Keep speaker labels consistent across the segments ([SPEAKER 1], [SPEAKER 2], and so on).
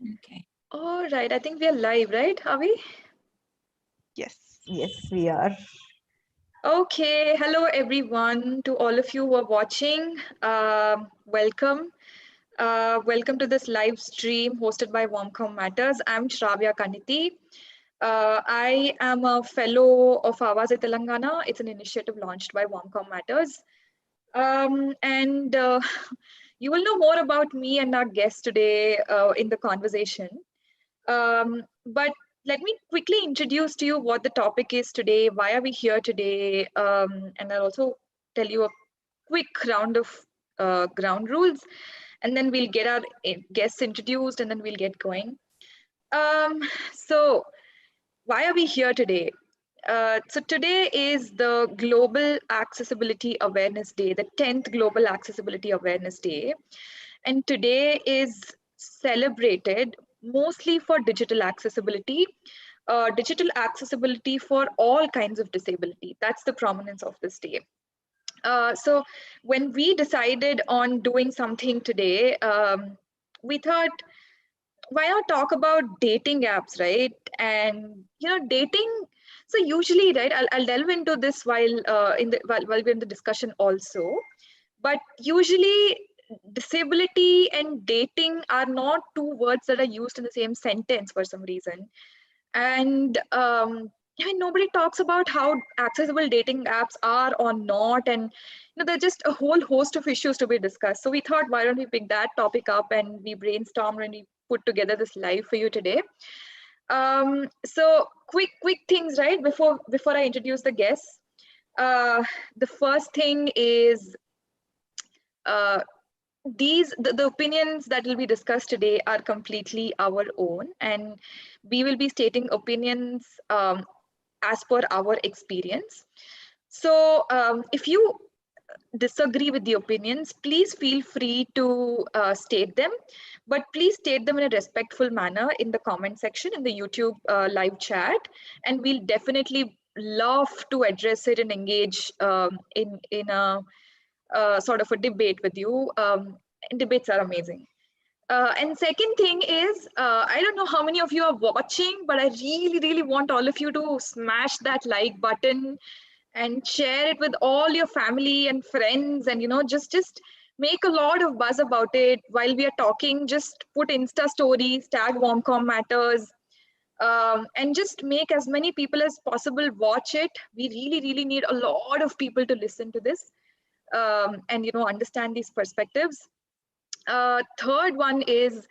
[SPEAKER 1] Okay.
[SPEAKER 2] All right, I think we are live, right? Are we?
[SPEAKER 3] Yes.
[SPEAKER 1] Yes, we are.
[SPEAKER 2] Okay, hello everyone to all of you who are watching. Welcome. Welcome to this live stream hosted by Warmcom Matters. I'm Shravya Kaniti. I am a fellow of Awaaz Telangana. It's an initiative launched by Warmcom Matters. And you will know more about me and our guest today in the conversation. But let me quickly introduce to you what the topic is today, why are we here today, and I'll also tell you a quick round of ground rules, and then we'll get our guests introduced, and then we'll get going. So, why are we here today? So today is the Global Accessibility Awareness Day, the 10th Global Accessibility Awareness Day. And today is celebrated mostly for digital accessibility for all kinds of disability. That's the prominence of this day. So when we decided on doing something today, we thought, why not talk about dating apps, right? And dating. So usually, right, I'll delve into this while we're in the discussion also. But usually, disability and dating are not two words that are used in the same sentence for some reason. And I mean, nobody talks about how accessible dating apps are or not, and there's just a whole host of issues to be discussed. So we thought, why don't we pick that topic up and we brainstormed and we put together this live for you today. So quick things, right? Before I introduce the guests, the first thing is uh, the opinions that will be discussed today are completely our own, and we will be stating opinions as per our experience. So if you disagree with the opinions, please feel free to state them, but please state them in a respectful manner in the comment section in the YouTube live chat, and we'll definitely love to address it and engage in a sort of a debate with you. And debates are amazing. And second thing is, I don't know how many of you are watching, but I really want all of you to smash that like button and share it with all your family and friends, and just make a lot of buzz about it while we are talking. Just put Insta stories, tag Warmcom Matters, and just make as many people as possible watch it. We really need a lot of people to listen to this, and understand these perspectives. Third one is,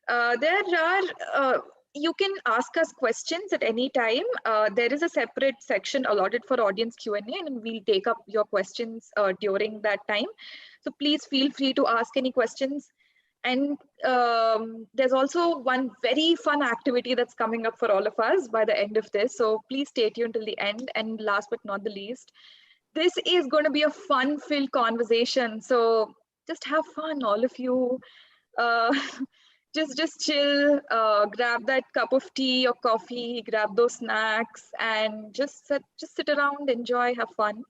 [SPEAKER 2] there are you can ask us questions at any time. There is a separate section allotted for audience Q&A, and we'll take up your questions during that time. So please feel free to ask any questions. And there's also one very fun activity that's coming up for all of us by the end of this. So please stay tuned till the end. And last but not the least, this is going to be a fun-filled conversation. So just have fun, all of you. Uh, just chill, grab that cup of tea or coffee, grab those snacks, and just sit around, enjoy, have fun.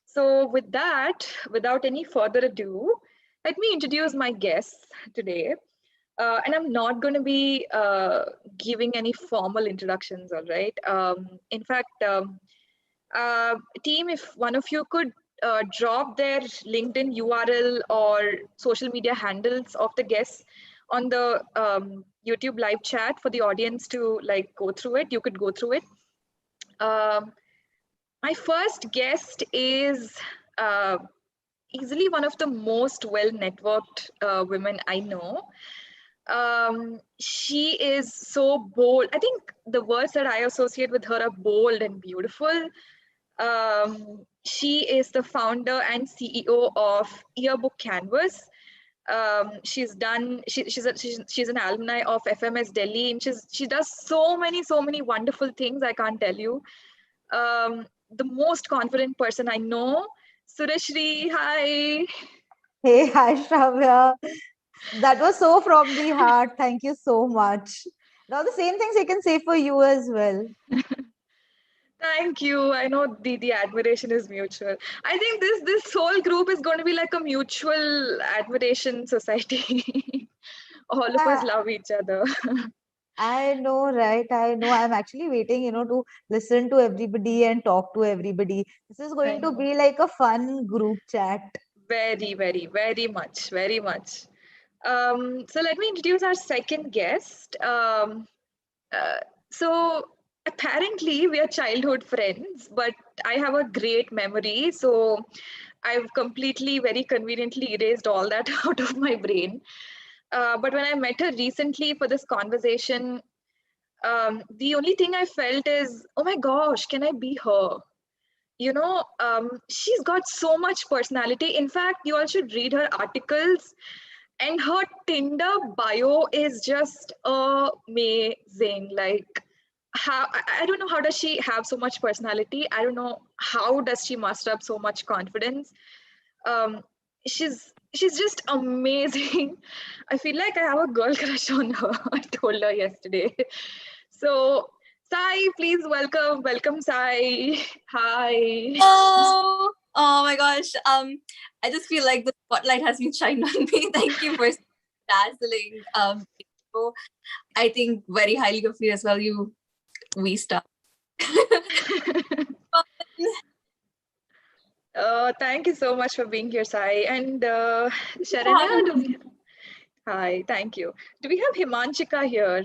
[SPEAKER 2] So with that, without any further ado, let me introduce my guests today. And I'm not going to be giving any formal introductions, all right? In fact, uh, team, if one of you could drop their LinkedIn URL or social media handles of the guests on the YouTube live chat for the audience to like go through it, you could go through it. Um, my first guest is uh, easily one of the most well-networked women I know. She is so bold. I think the words that I associate with her are bold and beautiful. She is the founder and CEO of Yearbook Canvas. She's an alumni of FMS Delhi, and she does so many wonderful things. I can't tell you. The most confident person I know, Sureshri. Hi.
[SPEAKER 1] Hey, hi, Shravya. That was so from the heart. Thank you so much. Now, the same things I can say for you as well.
[SPEAKER 2] Thank you. I know the admiration is mutual. I think this whole group is going to be like a mutual admiration society. All of us love each other.
[SPEAKER 1] I know, right? I know. I'm actually waiting, to listen to everybody and talk to everybody. This is
[SPEAKER 2] I
[SPEAKER 1] going to
[SPEAKER 2] know.
[SPEAKER 1] be like a fun group chat.
[SPEAKER 2] Very, very, very much, very much. So let me introduce our second guest. Uh, so apparently we are childhood friends, but I have a great memory. So I've completely, very conveniently erased all that out of my brain. But when I met her recently for this conversation, the only thing I felt is, oh my gosh, can I be her? She's got so much personality. In fact, you all should read her articles, and her Tinder bio is just amazing. Like, how I don't know how does she have so much personality. I don't know how does she muster up so much confidence. Um, she's just amazing. I feel like I have a girl crush on her. I told her yesterday. So Sai, please welcome Sai. Hi.
[SPEAKER 4] Oh, oh my gosh. I just feel like the spotlight has been shined on me. Thank you for dazzling. So I think very highly of you as well. We start.
[SPEAKER 2] Thank you so much for being here, Sai. And Sharanya, hi, thank you. Do we have Himanchika here?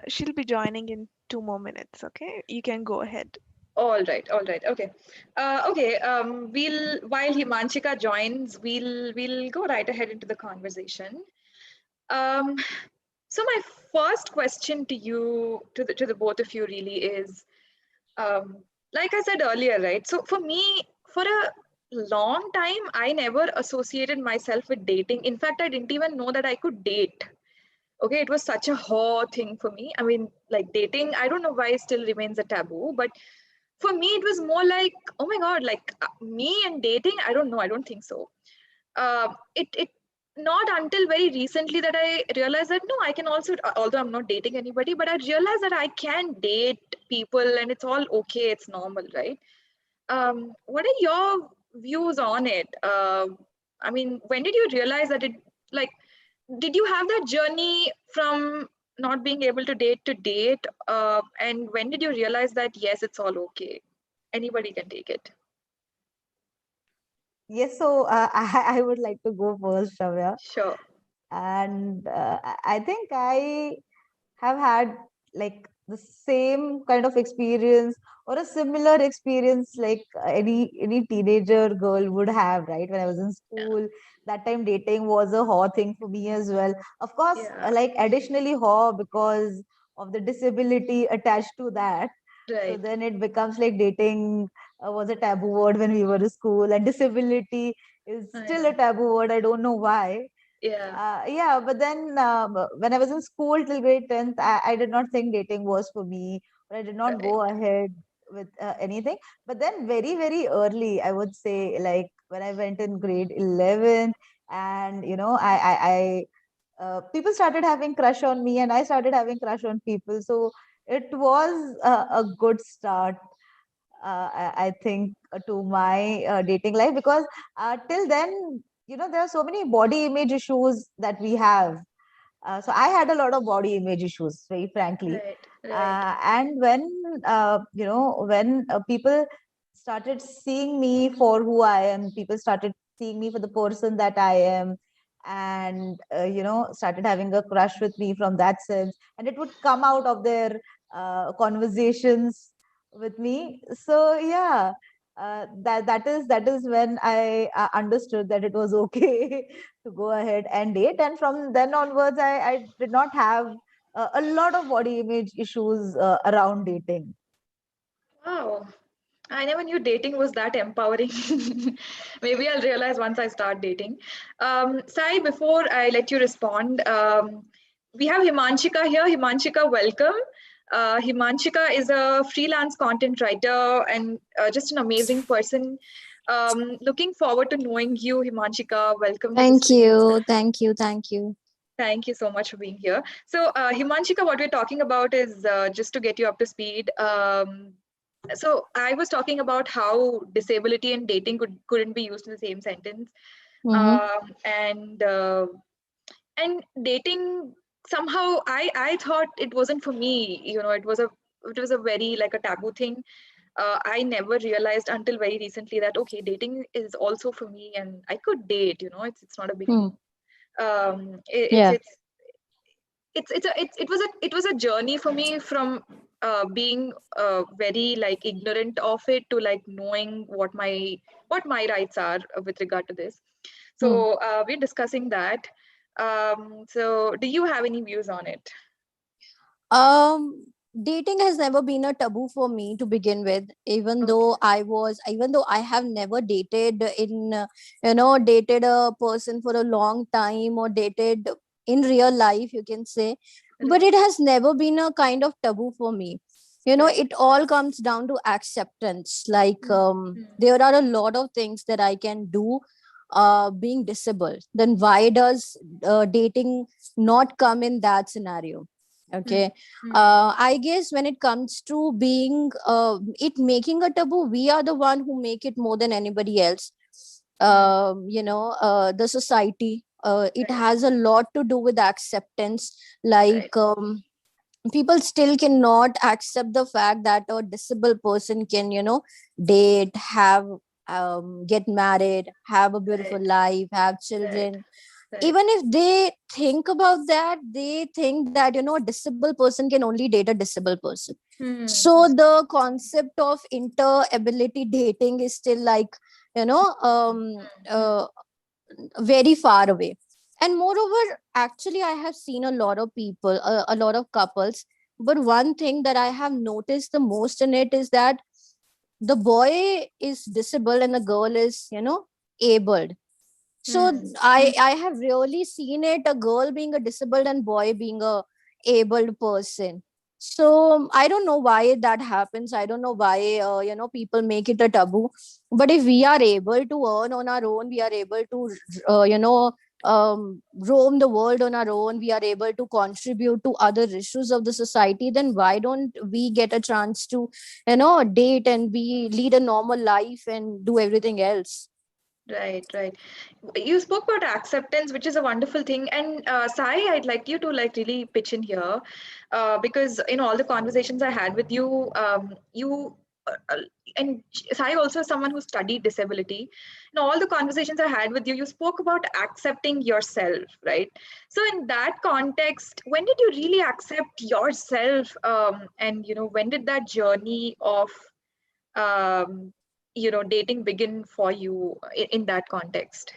[SPEAKER 3] She'll be joining in 2 more minutes. Okay, you can go ahead.
[SPEAKER 2] All right, okay. Okay, while Himanchika joins, we'll go right ahead into the conversation. Um, so my first question to you, to the both of you really is, like I said earlier, right? So for me, for a long time, I never associated myself with dating. In fact, I didn't even know that I could date. Okay, it was such a whole thing for me. I mean, like dating, I don't know why it still remains a taboo, but for me, it was more like, oh my God, like me and dating, I don't know, I don't think so. It not until very recently that I realized that no, I can also, although I'm not dating anybody, but I realized that I can date people and it's all okay, it's normal, right? What are your views on it? I mean, when did you realize that it, like, did you have that journey from not being able to date? And when did you realize that, yes, it's all okay? Anybody can take it.
[SPEAKER 1] Yes, so I would like to go first, Shavya.
[SPEAKER 2] Sure.
[SPEAKER 1] And I think I have had like the same kind of experience or a similar experience like any teenager girl would have, right? When I was in
[SPEAKER 2] Yeah.
[SPEAKER 1] school, that time dating was a hot thing for me as well. Of course,
[SPEAKER 2] Yeah.
[SPEAKER 1] like additionally hot because of the disability attached to that. So
[SPEAKER 2] Right.
[SPEAKER 1] then it becomes like dating was a taboo word when we were in school, and disability is
[SPEAKER 2] I
[SPEAKER 1] still a
[SPEAKER 2] know.
[SPEAKER 1] taboo word. I don't know why.
[SPEAKER 2] Yeah.
[SPEAKER 1] Yeah, but then when I was in school till grade 10th, I did not think dating was for me, or I did not
[SPEAKER 2] Right.
[SPEAKER 1] go ahead with anything. But then very, very early, I would say, like when I went in grade 11, and people started having crush on me, and I started having crush on people. So it was a good start, I think, to my dating life, because till then, there are so many body image issues that we have. So I had a lot of body image issues, very frankly.
[SPEAKER 2] Right. Right.
[SPEAKER 1] And when people started seeing me for who I am, people started seeing me for the person that I am, and started having a crush with me from that sense, and it would come out of their conversations with me. So yeah, that is when I understood that it was okay to go ahead and date. And from then onwards, I did not have a lot of body image issues around dating.
[SPEAKER 2] Wow. I never knew dating was that empowering. Maybe I'll realize once I start dating. Sai, before I let you respond, we have Himanchika here. Himanchika, welcome. Himanchika is a freelance content writer and just an amazing person. Looking forward to knowing you, Himanchika. Welcome to the
[SPEAKER 5] Thank
[SPEAKER 2] stream.
[SPEAKER 5] you. Thank you. Thank you.
[SPEAKER 2] Thank you so much for being here. So, Himanchika, what we're talking about is just to get you up to speed. So I was talking about how disability and dating couldn't be used in the same sentence.
[SPEAKER 5] Mm-hmm.
[SPEAKER 2] And and dating, somehow I thought it wasn't for me. It was a very like a taboo thing. I never realized until very recently that okay, dating is also for me, and I could date. It's not a big
[SPEAKER 1] Hmm.
[SPEAKER 2] deal. It, it's
[SPEAKER 1] Yeah.
[SPEAKER 2] it was a journey for me from being very like ignorant of it to like knowing what my rights are with regard to this.
[SPEAKER 1] Hmm.
[SPEAKER 2] So we're discussing that. So do you have any views on it?
[SPEAKER 5] Um, Dating has never been a taboo for me to begin with,
[SPEAKER 2] Okay.
[SPEAKER 5] even though I have never dated dated a person for a long time or dated in real life, you can say, but
[SPEAKER 2] Right.
[SPEAKER 5] it has never been a kind of taboo for me.
[SPEAKER 2] Right.
[SPEAKER 5] It all comes down to acceptance. Like,
[SPEAKER 2] Mm, mm,
[SPEAKER 5] there are a lot of things that I can do being disabled. Then why does dating not come in that scenario? Okay.
[SPEAKER 2] mm, mm.
[SPEAKER 5] I guess when it comes to being it making a taboo, we are the one who make it more than anybody else.
[SPEAKER 2] Mm.
[SPEAKER 5] The society, it
[SPEAKER 2] Right.
[SPEAKER 5] has a lot to do with acceptance.
[SPEAKER 2] Right.
[SPEAKER 5] Like, people still cannot accept the fact that a disabled person can, date, have, get married, have a beautiful
[SPEAKER 2] Right.
[SPEAKER 5] life, have
[SPEAKER 2] Right.
[SPEAKER 5] children.
[SPEAKER 2] Right.
[SPEAKER 5] Even if they think about that, they think that, a disabled person can only date a disabled person.
[SPEAKER 2] Mm,
[SPEAKER 5] So the concept of inter-ability dating is still like, you know um
[SPEAKER 2] mm,
[SPEAKER 5] uh, very far away. And moreover, actually, I have seen a lot of people, a lot of couples, but one thing that I have noticed the most in it is that the boy is disabled and the girl is, abled. So
[SPEAKER 2] mm.
[SPEAKER 5] I have really seen it, a girl being a disabled and boy being a abled person. So I don't know why that happens. I don't know why, people make it a taboo. But if we are able to earn on our own, we are able to roam the world on our own, we are able to contribute to other issues of the society, then why don't we get a chance to, date and we lead a normal life and do everything else?
[SPEAKER 2] Right, right. You spoke about acceptance, which is a wonderful thing. And Sai, I'd like you to like really pitch in here, because in all the conversations I had with you, you and Sai also is someone who studied disability. In all the conversations I had with you, you spoke about accepting yourself, right? So in that context, when did you really accept yourself? And when did that journey of um, dating begin for you in that context?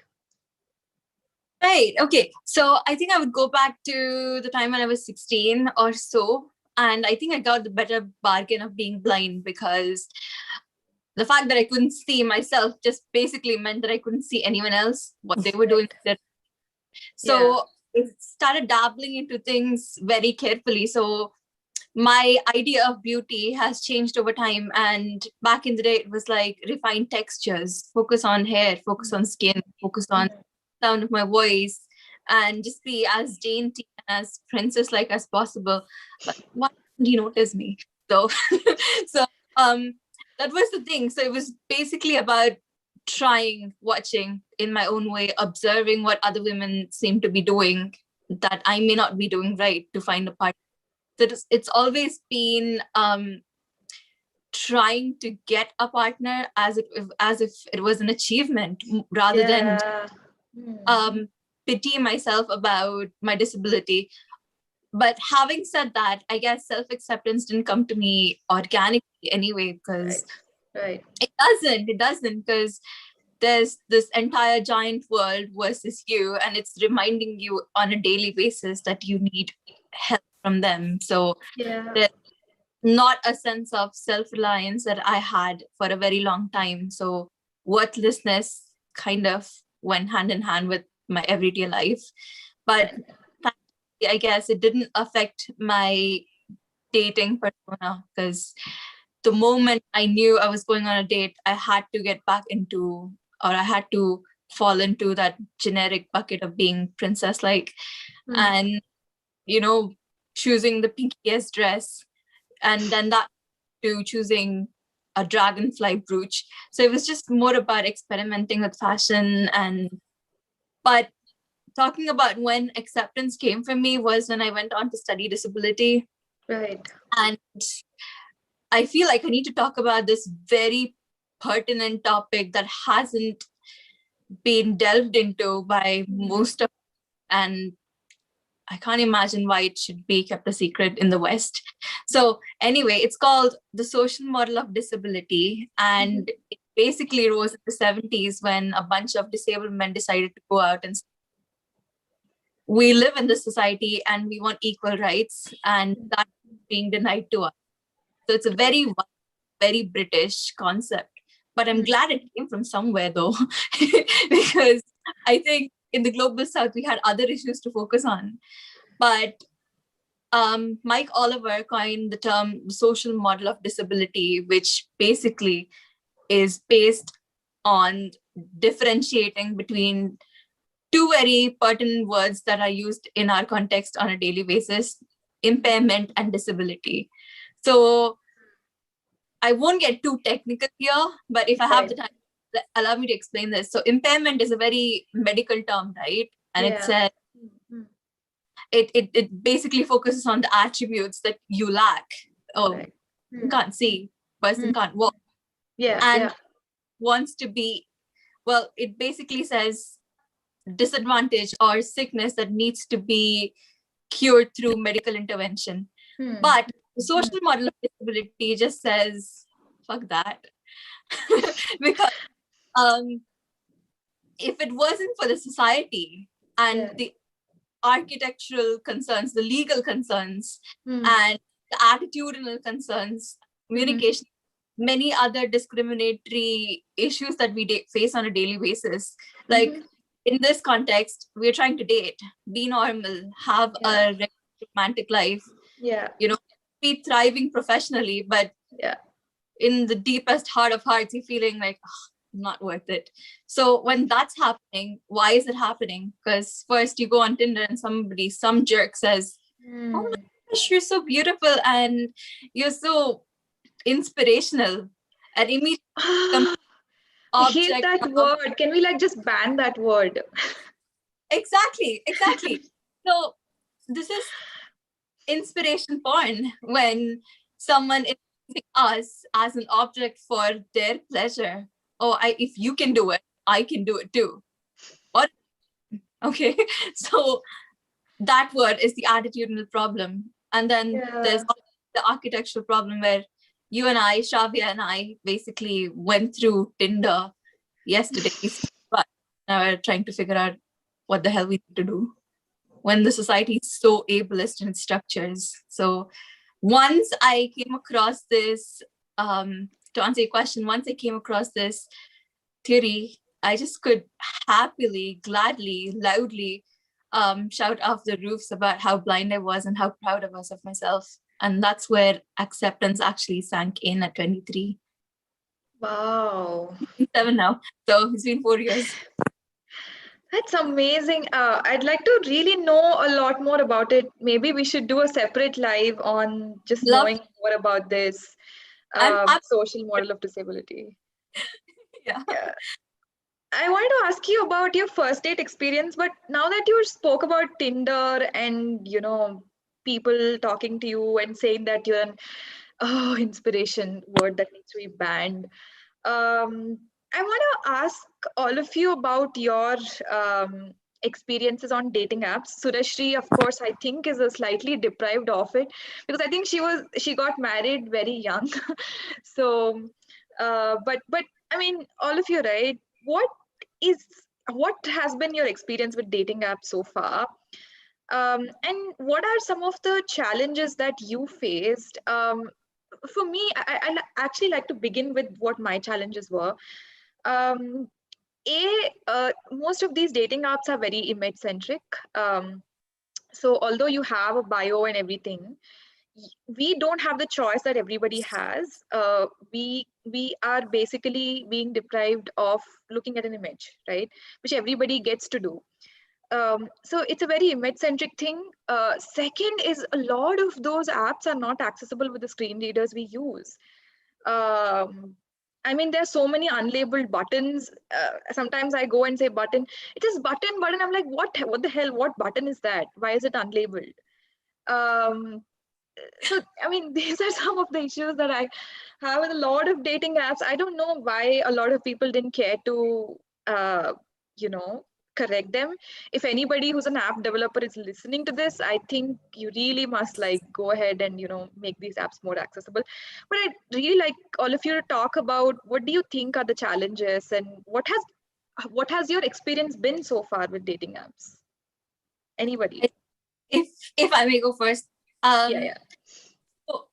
[SPEAKER 4] Right. Okay. So I think I would go back to the time when I was 16 or so. And I think I got the better bargain of being blind, because the fact that I couldn't see myself just basically meant that I couldn't see anyone else, what they were doing.
[SPEAKER 2] Right. Yeah.
[SPEAKER 4] So I started dabbling into things very carefully. So my idea of beauty has changed over time. And back in the day, it was like refined textures, focus on hair, focus on skin, focus on sound of my voice, and just be as dainty and as princess like as possible. But why didn't you notice me? So, so that was the thing. So it was basically about trying, watching in my own way, observing what other women seem to be doing that I may not be doing right to find a partner. So it's always been trying to get a partner as if it was an achievement, rather than
[SPEAKER 2] Yeah. Hmm.
[SPEAKER 4] pity myself about my disability. But having said that, I guess self-acceptance didn't come to me organically anyway, because
[SPEAKER 2] Right. Right.
[SPEAKER 4] it doesn't because there's this entire giant world versus you, and it's reminding you on a daily basis that you need help from them. So
[SPEAKER 2] Yeah.
[SPEAKER 4] there's not a sense of self-reliance that I had for a very long time. So worthlessness kind of went hand in hand with my everyday life. But thankfully, I guess it didn't affect my dating persona, because the moment I knew I was going on a date, I had to get back into, or I had to fall into that generic bucket of being princess like,
[SPEAKER 2] Hmm.
[SPEAKER 4] and, you know, choosing the pinkiest dress, and then that to choosing a dragonfly brooch. So it was just more about experimenting with fashion. And but talking about when acceptance came for me was when I went on to study disability.
[SPEAKER 2] Right.
[SPEAKER 4] And I feel like I need to talk about this very pertinent topic that hasn't been delved into by most of, and I can't imagine why it should be kept a secret in the West. So anyway, it's called the social model of disability. And it basically rose in the 70s when a bunch of disabled men decided to go out and say, we live in this society and we want equal rights, and that's being denied to us. So it's a very, very British concept. But I'm glad it came from somewhere though, because I think in the global South, we had other issues to focus on. But Mike Oliver coined the term social model of disability, which basically is based on differentiating between two very pertinent words that are used in our context on a daily basis: impairment and disability. So I won't get too technical here, but if I have the time, allow me to explain this. So impairment is a very medical term, right? And it says, it basically focuses on the attributes that you lack. Oh, you can't see, person can't walk. And wants to be, well, it basically says disadvantage or sickness that needs to be cured through medical intervention. But the social model of disability just says, fuck that. Because if it wasn't for the society and the architectural concerns, the legal concerns, and the attitudinal concerns, communication, many other discriminatory issues that we face on a daily basis, like in this context, we're trying to date, be normal, have a romantic life, you know, be thriving professionally, but in the deepest heart of hearts, you're feeling like, oh, not worth it. So when that's happening, why is it happening? Because first you go on Tinder and some jerk says, oh my gosh, you're so beautiful and you're so inspirational, and immediately
[SPEAKER 2] I hate that word. Can we like just ban that word?
[SPEAKER 4] Exactly. So this is inspiration porn, when someone is using us as an object for their pleasure. Oh, if you can do it, I can do it too. What? Okay. So that word is the attitudinal problem. And then there's the architectural problem, where you and I, Shravya and I, basically went through Tinder yesterday, but now we're trying to figure out what the hell we need to do when the society is so ableist in its structures. So once I came across this, to answer your question, once I came across this theory, I just could happily, gladly, loudly shout off the roofs about how blind I was and how proud I was of myself. And that's where acceptance actually sank in at 23.
[SPEAKER 2] Wow.
[SPEAKER 4] 7 now. So it's been 4 years.
[SPEAKER 2] That's amazing. I'd like to really know a lot more about it. Maybe we should do a separate live on just knowing more about this social model of disability.
[SPEAKER 4] Yeah.
[SPEAKER 2] I wanted to ask you about your first date experience, but now that you spoke about Tinder and, you know, people talking to you and saying that you're an inspiration word that needs to be banned. I want to ask all of you about your experiences on dating apps. Surashri, of course, I think is a slightly deprived of it, because I think she got married very young. So, but I mean, all of you, right? What has been your experience with dating apps so far? And what are some of the challenges that you faced? For me, I actually like to begin with what my challenges were. Most of these dating apps are very image centric. So although you have a bio and everything, we don't have the choice that everybody has. We are basically being deprived of looking at an image, right? Which everybody gets to do. So it's a very image-centric thing. Second is, a lot of those apps are not accessible with the screen readers we use. I mean, there's so many unlabeled buttons. Sometimes I go and say button. It is button, button. I'm like, what? What the hell? What button is that? Why is it unlabeled? Um, so I mean, these are some of the issues that I have with a lot of dating apps. I don't know why a lot of people didn't care to, you know, correct them. If anybody who's an app developer is listening to this, I think you really must like go ahead and, you know, make these apps more accessible. But I really like all of you to talk about what do you think are the challenges and what has your experience been so far with dating apps? Anybody?
[SPEAKER 4] If I may go first.
[SPEAKER 2] Yeah.
[SPEAKER 4] So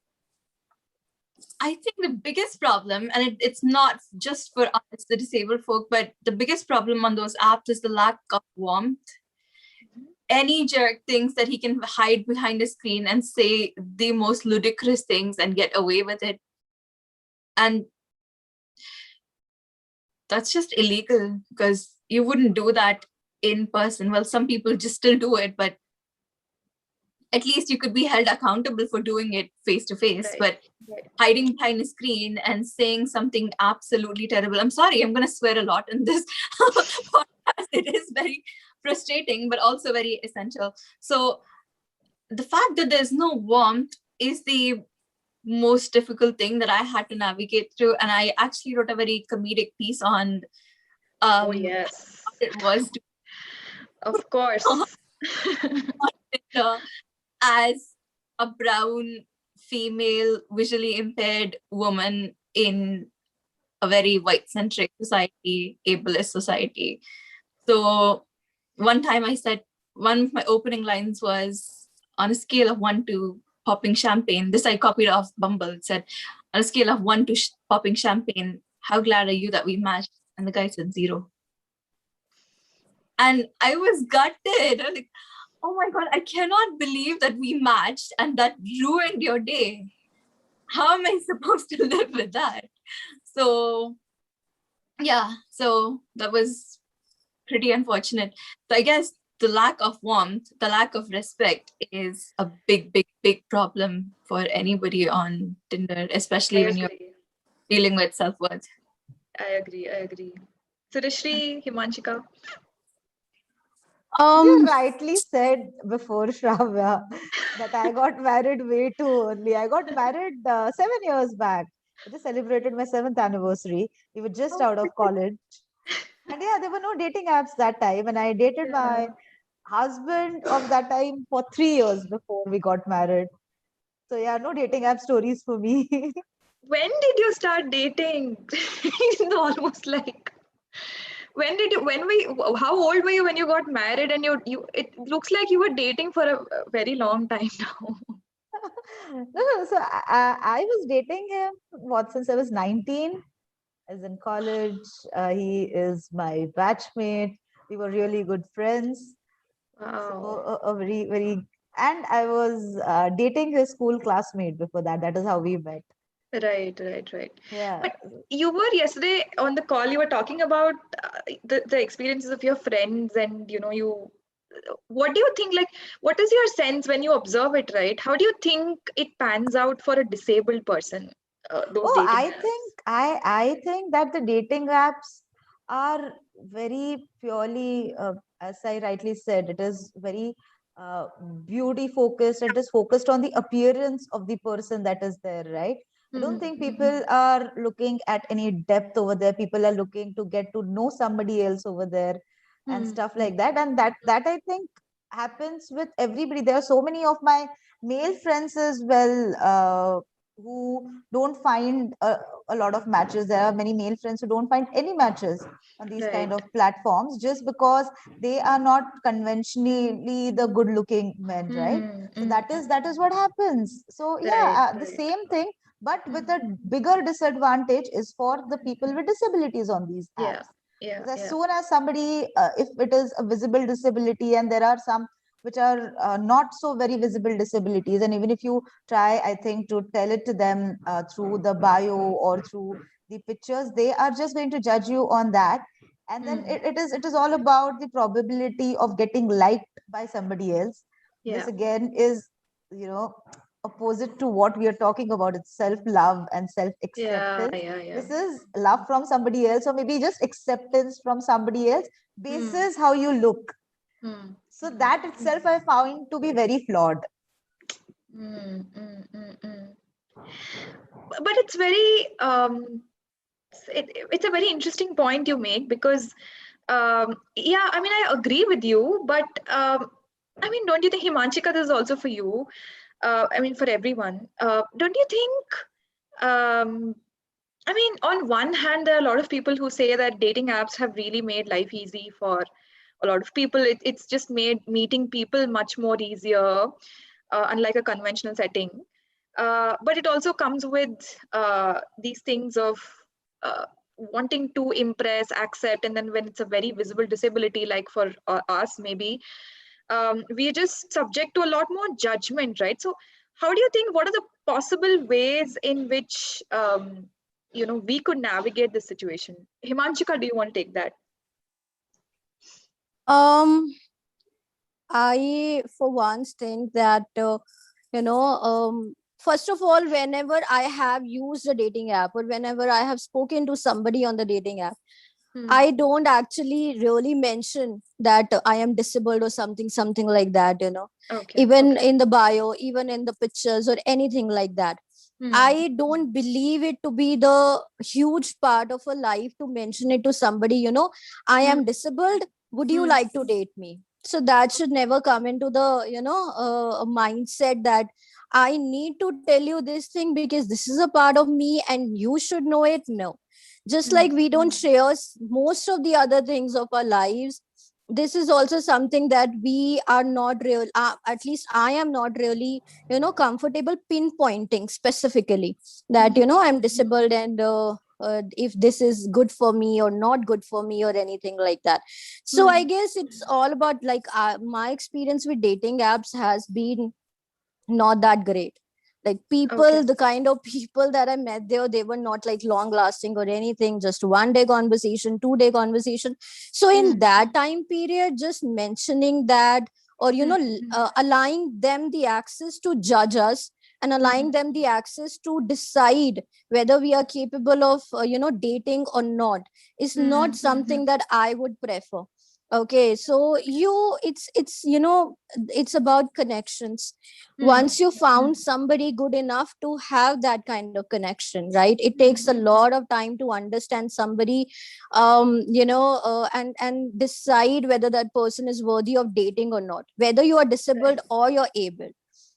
[SPEAKER 4] I think the biggest problem, and it's not just for us, the disabled folk, but the biggest problem on those apps is the lack of warmth. Any jerk thinks that he can hide behind a screen and say the most ludicrous things and get away with it. And that's just illegal because you wouldn't do that in person. Well, some people just still do it, but at least you could be held accountable for doing it face to face. But hiding behind a screen and saying something absolutely terrible. I'm sorry, I'm going to swear a lot in this podcast. It is very frustrating, but also very essential. So the fact that there's no warmth is the most difficult thing that I had to navigate through. And I actually wrote a very comedic piece on
[SPEAKER 2] Oh yes,
[SPEAKER 4] what it was to
[SPEAKER 2] of course.
[SPEAKER 4] as a brown female visually impaired woman in a very white-centric society, ableist society. So one time I said, one of my opening lines was, on a scale of 1 to popping champagne, this I copied off Bumble. It said, on a scale of 1 to popping champagne, how glad are you that we matched? And the guy said 0. And I was gutted. I was like, oh my God, I cannot believe that we matched and that ruined your day. How am I supposed to live with that? So yeah, so that was pretty unfortunate. So I guess the lack of warmth, the lack of respect is a big, big, big problem for anybody on Tinder, especially when you're dealing with self-worth.
[SPEAKER 2] I agree. Surishri, Himanshika.
[SPEAKER 1] You rightly said before, Shravya, that I got married way too early. I got married 7 years back. I just celebrated my 7th anniversary. We were just out of college. And yeah, there were no dating apps that time. And I dated my husband of that time for 3 years before we got married. So yeah, no dating app stories for me.
[SPEAKER 2] When did you start dating? It's almost like how old were you when you got married? And it looks like you were dating for a very long time now.
[SPEAKER 1] No, so I was dating him since I was 19. I was in college. He is my batchmate. We were really good friends.
[SPEAKER 2] Wow.
[SPEAKER 1] So a very, very, and I was dating his school classmate before that. That is how we met.
[SPEAKER 2] Right.
[SPEAKER 1] Yeah.
[SPEAKER 2] But you were yesterday on the call, you were talking about the experiences of your friends and, what do you think, like, what is your sense when you observe it, right? How do you think it pans out for a disabled person? Those dating apps?
[SPEAKER 1] I think that the dating apps are very purely, as I rightly said, it is very beauty focused. It is focused on the appearance of the person that is there, right? I don't think people are looking at any depth over there. People are looking to get to know somebody else over there and stuff like that. And that I think happens with everybody. There are so many of my male friends as well who don't find a lot of matches. There are many male friends who don't find any matches on these kind of platforms just because they are not conventionally the good looking men, right? So that is what happens. So yeah, the same thing, but with a bigger disadvantage is for the people with disabilities on these apps. As soon as somebody, if it is a visible disability, and there are some which are not so very visible disabilities, and even if you try, I think, to tell it to them through the bio or through the pictures, they are just going to judge you on that. And then it is all about the probability of getting liked by somebody else. This again is, opposite to what we are talking about. It's self-love and
[SPEAKER 2] Yeah,
[SPEAKER 1] self-acceptance.
[SPEAKER 2] yeah.
[SPEAKER 1] This is love from somebody else, or maybe just acceptance from somebody else, basis how you look. So that itself I found to be very flawed.
[SPEAKER 2] But it's very it's a very interesting point you make, because yeah, I mean, I agree with you, but I mean, don't you think, Himanshika, this is also for you? I mean, for everyone. Don't you think? I mean, on one hand, there are a lot of people who say that dating apps have really made life easy for a lot of people. It's just made meeting people much more easier, unlike a conventional setting. But it also comes with these things of wanting to impress, accept, and then when it's a very visible disability, like for us, maybe, we're just subject to a lot more judgment, right? So, how do you think? What are the possible ways in which we could navigate this situation? Himanshika, do you want to take that?
[SPEAKER 5] I for once think that first of all, whenever I have used a dating app or whenever I have spoken to somebody on the dating app, I don't actually really mention that I am disabled or something like that,
[SPEAKER 2] Okay.
[SPEAKER 5] even
[SPEAKER 2] Okay.
[SPEAKER 5] in the bio, even in the pictures or anything like that. I don't believe it to be the huge part of a life to mention it to somebody, I am disabled. Would you like to date me? So that should never come into the, mindset that I need to tell you this thing because this is a part of me and you should know it. No. Just like we don't share most of the other things of our lives, this is also something that we are not real, at least I am not really, comfortable pinpointing specifically that, I'm disabled and if this is good for me or not good for me or anything like that. So I guess it's all about like my experience with dating apps has been not that great. Like people,
[SPEAKER 2] Okay.
[SPEAKER 5] the kind of people that I met there, they were not like long lasting or anything, just 1 day conversation, 2 day conversation. So in that time period, just mentioning that or, allowing them the access to judge us and allowing them the access to decide whether we are capable of, dating or not is not something that I would prefer. Okay, so it's about connections. Once you found somebody good enough to have that kind of connection, right, it takes a lot of time to understand somebody, and decide whether that person is worthy of dating or not, whether you are disabled or you're able.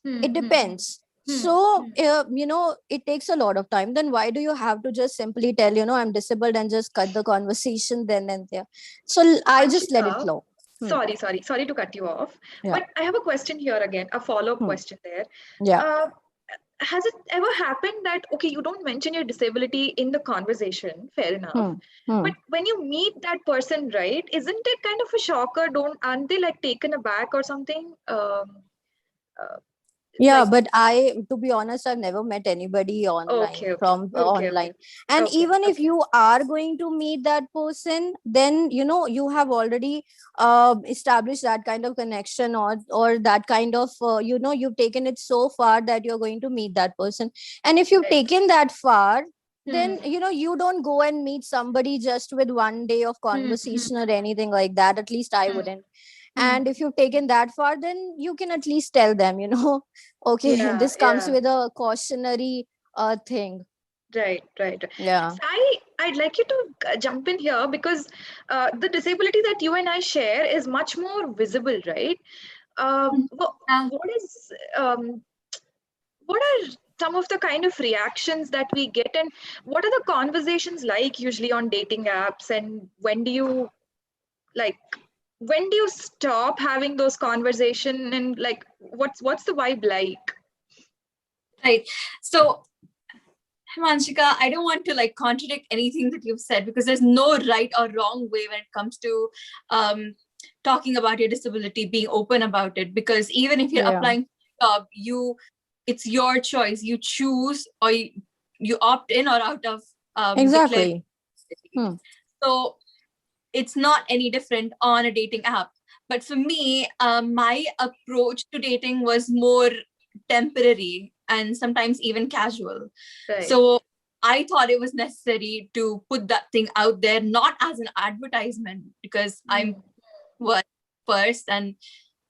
[SPEAKER 5] It depends. So it takes a lot of time. Then why do you have to just simply tell, I'm disabled and just cut the conversation then and there? So I just let it
[SPEAKER 2] Anshika,
[SPEAKER 5] flow.
[SPEAKER 2] sorry to cut you off.
[SPEAKER 5] Yeah.
[SPEAKER 2] But I have a question here again, a follow-up question there.
[SPEAKER 5] Yeah.
[SPEAKER 2] Has it ever happened that, okay, you don't mention your disability in the conversation, fair enough, but when you meet that person, right, isn't it kind of a shocker? Aren't they like taken aback or something?
[SPEAKER 5] Yeah,
[SPEAKER 2] Like,
[SPEAKER 5] but to be honest, I've never met anybody online
[SPEAKER 2] okay,
[SPEAKER 5] from
[SPEAKER 2] okay,
[SPEAKER 5] online. And
[SPEAKER 2] okay,
[SPEAKER 5] even if you are going to meet that person, then you have already established that kind of connection or that kind of you've taken it so far that you're going to meet that person. And if you've
[SPEAKER 2] right.
[SPEAKER 5] taken that far, then you don't go and meet somebody just with 1 day of conversation or anything like that. At least I wouldn't. And if you've taken that far, then you can at least tell them, okay,
[SPEAKER 2] Yeah,
[SPEAKER 5] this comes
[SPEAKER 2] yeah.
[SPEAKER 5] with a cautionary thing.
[SPEAKER 2] Right.
[SPEAKER 5] Yeah.
[SPEAKER 2] So I'd like you to jump in here, because the disability that you and I share is much more visible, right?
[SPEAKER 4] Yeah.
[SPEAKER 2] What are some of the kind of reactions that we get, and what are the conversations like usually on dating apps, and when do you stop having those conversations, and like what's the vibe like?
[SPEAKER 4] Right. So, Himanshika, I don't want to like contradict anything that you've said, because there's no right or wrong way when it comes to talking about your disability, being open about it. Because even if you're applying for a job, it's your choice. You choose, or you opt in or out of
[SPEAKER 5] Exactly.
[SPEAKER 4] So it's not any different on a dating app. But for me, my approach to dating was more temporary. and sometimes even casual.
[SPEAKER 2] Right.
[SPEAKER 4] So I thought it was necessary to put that thing out there, not as an advertisement, because I'm was first and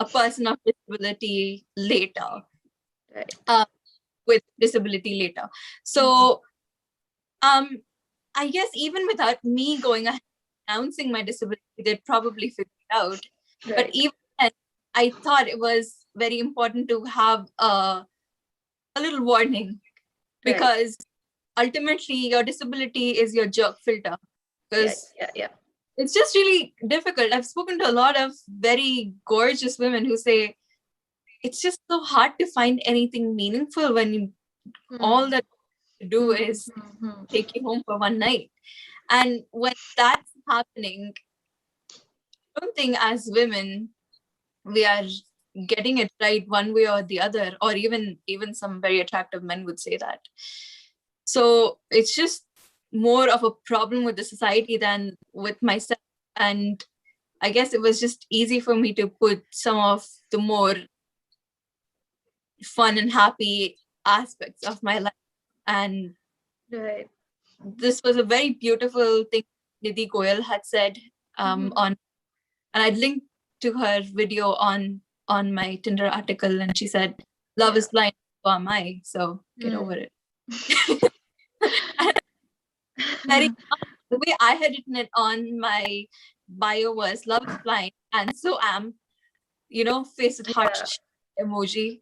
[SPEAKER 4] a person of disability later,
[SPEAKER 2] Right.
[SPEAKER 4] with disability later. So I guess even without me going ahead announcing my disability, they'd probably figure it out. But
[SPEAKER 2] Right.
[SPEAKER 4] even then, I thought it was very important to have a little warning,
[SPEAKER 2] Right.
[SPEAKER 4] because ultimately your disability is your jerk filter. Because
[SPEAKER 2] Yeah.
[SPEAKER 4] it's just really difficult. I've spoken to a lot of very gorgeous women who say it's just so hard to find anything meaningful when you, all that you do is take you home for one night. And when that's happening, I don't think as women we are getting it right one way or the other, or even some very attractive men would say that. So it's just more of a problem with the society than with myself. And I guess it was just easy for me to put some of the more fun and happy aspects of my life. And
[SPEAKER 2] Right.
[SPEAKER 4] this was a very beautiful thing Nidhi Goyal had said on, and I'd linked to her video on my Tinder article, and she said, "Love is blind, so am I. So get over it." Very, the way I had written it on my bio was "Love is blind, and so am," face with heart emoji.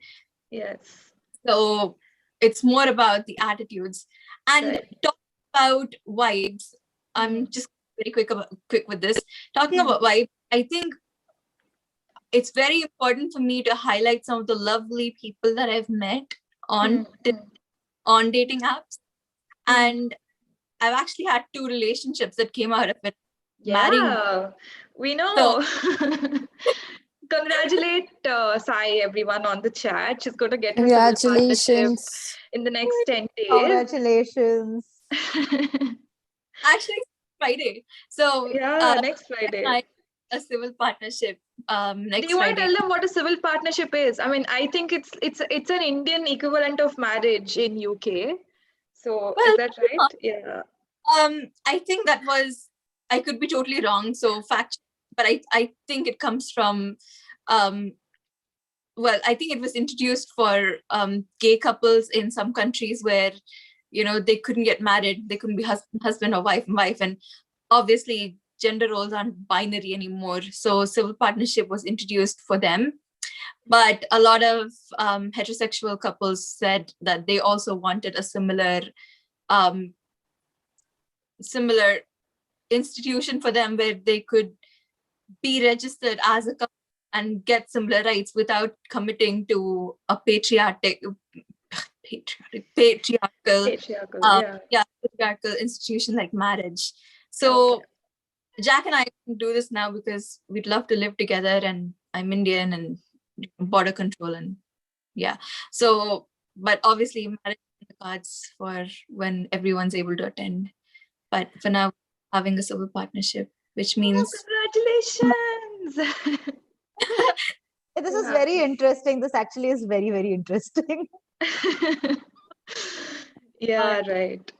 [SPEAKER 2] Yes.
[SPEAKER 4] So it's more about the attitudes. And
[SPEAKER 2] Right.
[SPEAKER 4] talking about vibes, I'm just very quick with this. Talking about vibes, I think it's very important for me to highlight some of the lovely people that I've met on dating apps. And I've actually had 2 relationships that came out of it. Marrying.
[SPEAKER 2] Yeah, we know. Congratulate Sai, everyone on the chat. She's going to get her civil partnership
[SPEAKER 5] Congratulations.
[SPEAKER 2] in the next 10 days.
[SPEAKER 1] Congratulations.
[SPEAKER 4] Actually, Friday. So
[SPEAKER 2] Yeah, next Friday.
[SPEAKER 4] A civil partnership next
[SPEAKER 2] Do you want to
[SPEAKER 4] Friday.
[SPEAKER 2] tell them what a civil partnership is? I mean, I think it's an Indian equivalent of marriage in UK. So is that right? Yeah.
[SPEAKER 4] I think that was, I could be totally wrong, so fact, but I think it comes from well, I think it was introduced for gay couples in some countries where they couldn't get married, they couldn't be husband or wife and wife, and obviously gender roles aren't binary anymore, so civil partnership was introduced for them. But a lot of heterosexual couples said that they also wanted a similar institution for them where they could be registered as a couple and get similar rights without committing to a patriarchal institution like marriage. So Jack and I can do this now because we'd love to live together, and I'm Indian and border control, and so, but obviously marriage is in the cards for when everyone's able to attend. But for now, having a civil partnership, which means
[SPEAKER 2] congratulations.
[SPEAKER 1] This is very interesting. This actually is very, very interesting.
[SPEAKER 2] Yeah, right.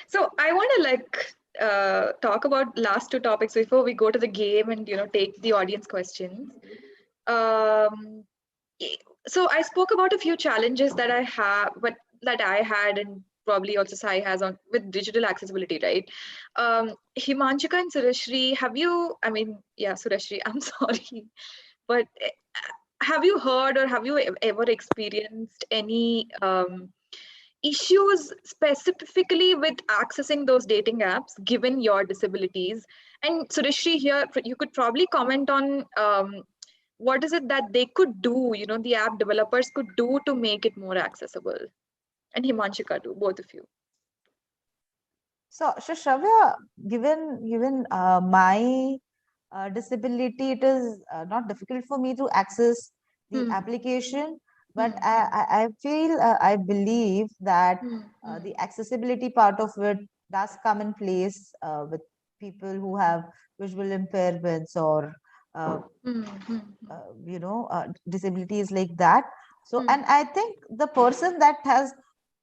[SPEAKER 2] So I want to talk about last 2 topics before we go to the game and take the audience questions. So I spoke about a few challenges that I have, but that I had, and probably also Sai has on with digital accessibility, right? Himanshika and Sureshri, Sureshri, I'm sorry, but have you heard or have you ever experienced any issues specifically with accessing those dating apps given your disabilities? And Sureshri, here you could probably comment on what is it that they could do, the app developers could do to make it more accessible? And Himanshika too, both of you.
[SPEAKER 1] So Shravya, given my disability, it is not difficult for me to access the application, but I feel, I believe that the accessibility part of it does come in place with people who have visual impairments or disabilities like that. So, and I think the person that has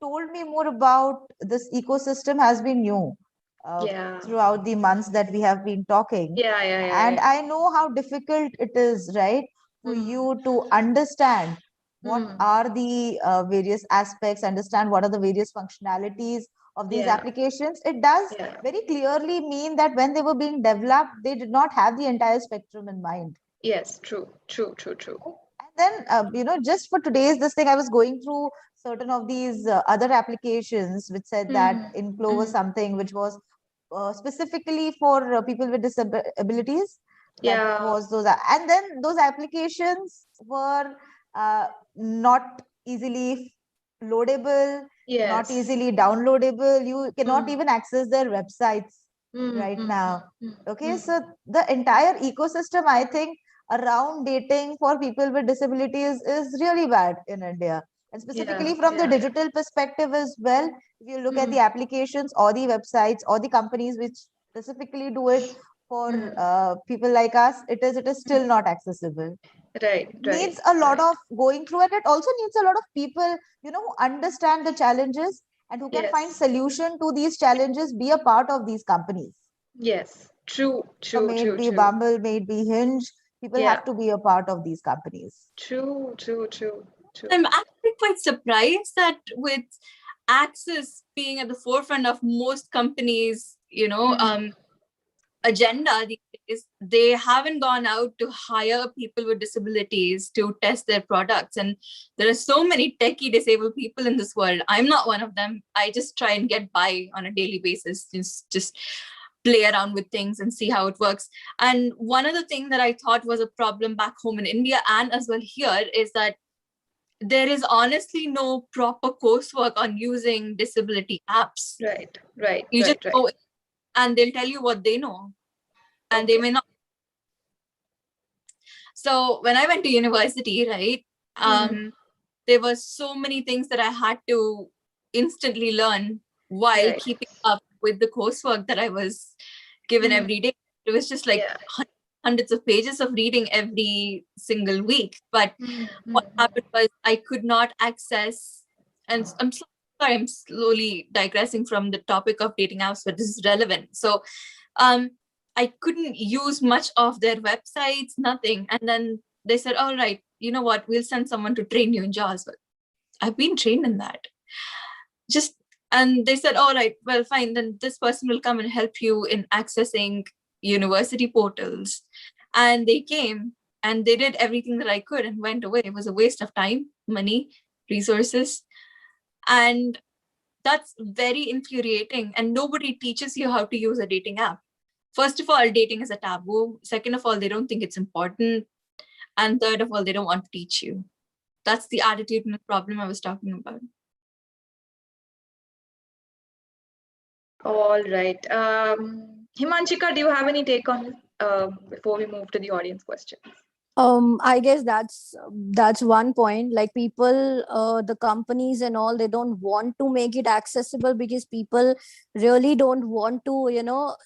[SPEAKER 1] told me more about this ecosystem has been you
[SPEAKER 2] Yeah.
[SPEAKER 1] throughout the months that we have been talking.
[SPEAKER 2] Yeah.
[SPEAKER 1] And I know how difficult it is, right, for you to understand what are the various aspects, understand what are the various functionalities of these
[SPEAKER 2] Yeah.
[SPEAKER 1] applications. It does
[SPEAKER 2] Yeah.
[SPEAKER 1] very clearly mean that when they were being developed, they did not have the entire spectrum in mind.
[SPEAKER 2] Yes, true.
[SPEAKER 1] And then, just for today's this thing, I was going through certain of these other applications which said that Inflow was something which was specifically for people with disabilities. That
[SPEAKER 2] Yeah.
[SPEAKER 1] was those, and then those applications were not easily loadable, not
[SPEAKER 2] Yes.
[SPEAKER 1] easily downloadable. You cannot even access their websites right now. Okay, so the entire ecosystem, I think, around dating for people with disabilities is really bad in India. And specifically from the digital perspective as well, if you look at the applications or the websites or the companies which specifically do it for people like us, it is still not accessible.
[SPEAKER 2] Right.
[SPEAKER 1] It needs a lot of going through, and it also needs a lot of people, who understand the challenges and who can find
[SPEAKER 2] Yes.
[SPEAKER 1] solution to these challenges, be a part of these companies.
[SPEAKER 2] Yes. True.
[SPEAKER 1] May it be Bumble, may it be Hinge, people
[SPEAKER 2] Yeah.
[SPEAKER 1] have to be a part of these companies.
[SPEAKER 2] True.
[SPEAKER 4] I'm actually quite surprised that with access being at the forefront of most companies, agenda these days, they haven't gone out to hire people with disabilities to test their products. And there are so many techie disabled people in this world. I'm not one of them. I just try and get by on a daily basis, just play around with things and see how it works. And one other thing that I thought was a problem back home in India and as well here is that there is honestly no proper coursework on using disability apps.
[SPEAKER 2] Right.
[SPEAKER 4] You just go and they'll tell you what they know, and they may not. So when I went to university, right, there were so many things that I had to instantly learn while keeping up with the coursework that I was given every day. It was just like hundreds of pages of reading every single week. But what happened was I could not access, and I'm sorry, I'm slowly digressing from the topic of dating apps, but this is relevant. So I couldn't use much of their websites, nothing. And then they said, all right, you know what, we'll send someone to train you in JAWS. But I've been trained in that. And they said, all right, well, fine, then this person will come and help you in accessing university portals. And they came and they did everything that I could and went away. It was a waste of time, money, resources. And that's very infuriating. And nobody teaches you how to use a dating app. First of all, dating is a taboo. Second of all, they don't think it's important. And third of all, they don't want to teach you. That's the attitude and the problem I was talking about.
[SPEAKER 2] All right. Himanshika, do you have any take on it before we move to the audience questions?
[SPEAKER 5] I guess that's one point. Like people, the companies and all, they don't want to make it accessible because people really don't want to,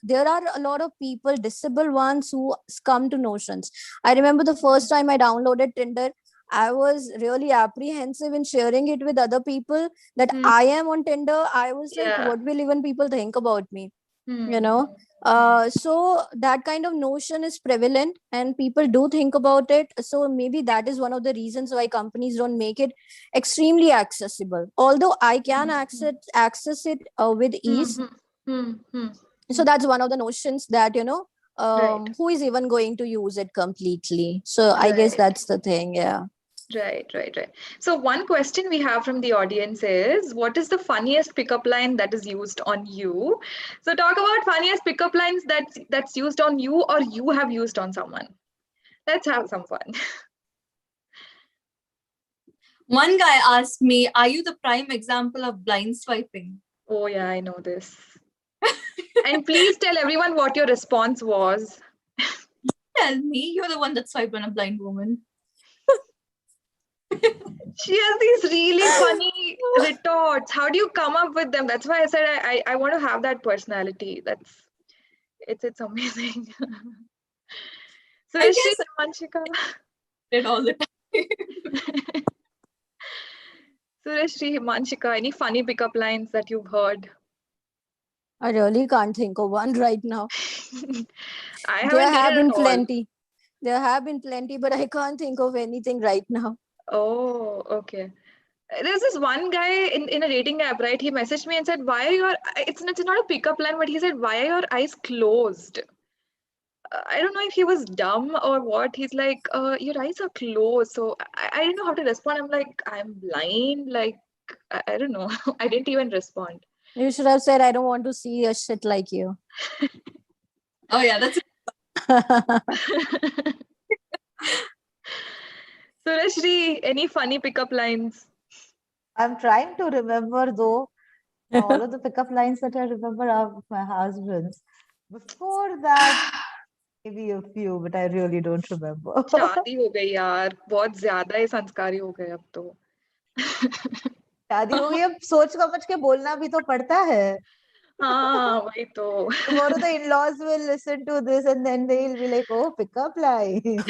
[SPEAKER 5] there are a lot of people, disabled ones, who come to notions. I remember the first time I downloaded Tinder, I was really apprehensive in sharing it with other people that I am on Tinder. I was like, what will even people think about me? So that kind of notion is prevalent and people do think about it. So maybe that is one of the reasons why companies don't make it extremely accessible, although I can access it with ease. So that's one of the notions that who is even going to use it completely. So I guess that's the thing.
[SPEAKER 2] Right. So one question we have from the audience is, what is the funniest pickup line that is used on you? So talk about funniest pickup lines that's used on you or you have used on someone. Let's have some fun.
[SPEAKER 4] One guy asked me, are you the prime example of blind swiping?
[SPEAKER 2] Oh yeah, I know this. And please tell everyone what your response was.
[SPEAKER 4] Tell me, you're the one that swiped on a blind woman.
[SPEAKER 2] She has these really funny retorts. How do you come up with them? That's why I said I want to have that personality. It's amazing. So is she Himanshika?
[SPEAKER 4] It all the time.
[SPEAKER 2] Sureshri, Himanshika, any funny pickup lines that you've heard?
[SPEAKER 5] I really can't think of one right now.
[SPEAKER 2] I
[SPEAKER 5] There
[SPEAKER 2] haven't
[SPEAKER 5] have
[SPEAKER 2] get it
[SPEAKER 5] been
[SPEAKER 2] at all.
[SPEAKER 5] plenty. There have been plenty, but I can't think of anything right now.
[SPEAKER 2] Oh, okay. There's this one guy in a dating app, right? He messaged me and said, "Why are your?" It's not a pickup line, but he said, "Why are your eyes closed?" I don't know if he was dumb or what. He's like, "Your eyes are closed." So I didn't know how to respond. I'm like, "I'm blind." Like, I don't know. I didn't even respond.
[SPEAKER 5] You should have said, I don't want to see a shit like you.
[SPEAKER 4] Oh yeah, that's
[SPEAKER 2] Sureshri, any funny pickup lines?
[SPEAKER 1] I'm trying to remember though. All of the pickup lines that I remember are of my husband's. Before that, maybe a few, but I really don't remember.
[SPEAKER 2] शादी हो गई यार बहुत ज्यादा ही संस्कारी हो गए अब तो
[SPEAKER 1] शादी हो गई, अब सोच समझ के बोलना भी तो पड़ता है.
[SPEAKER 2] हाँ वही तो
[SPEAKER 1] Tomorrow the in-laws will listen to this and then they'll be like, oh, pickup lines.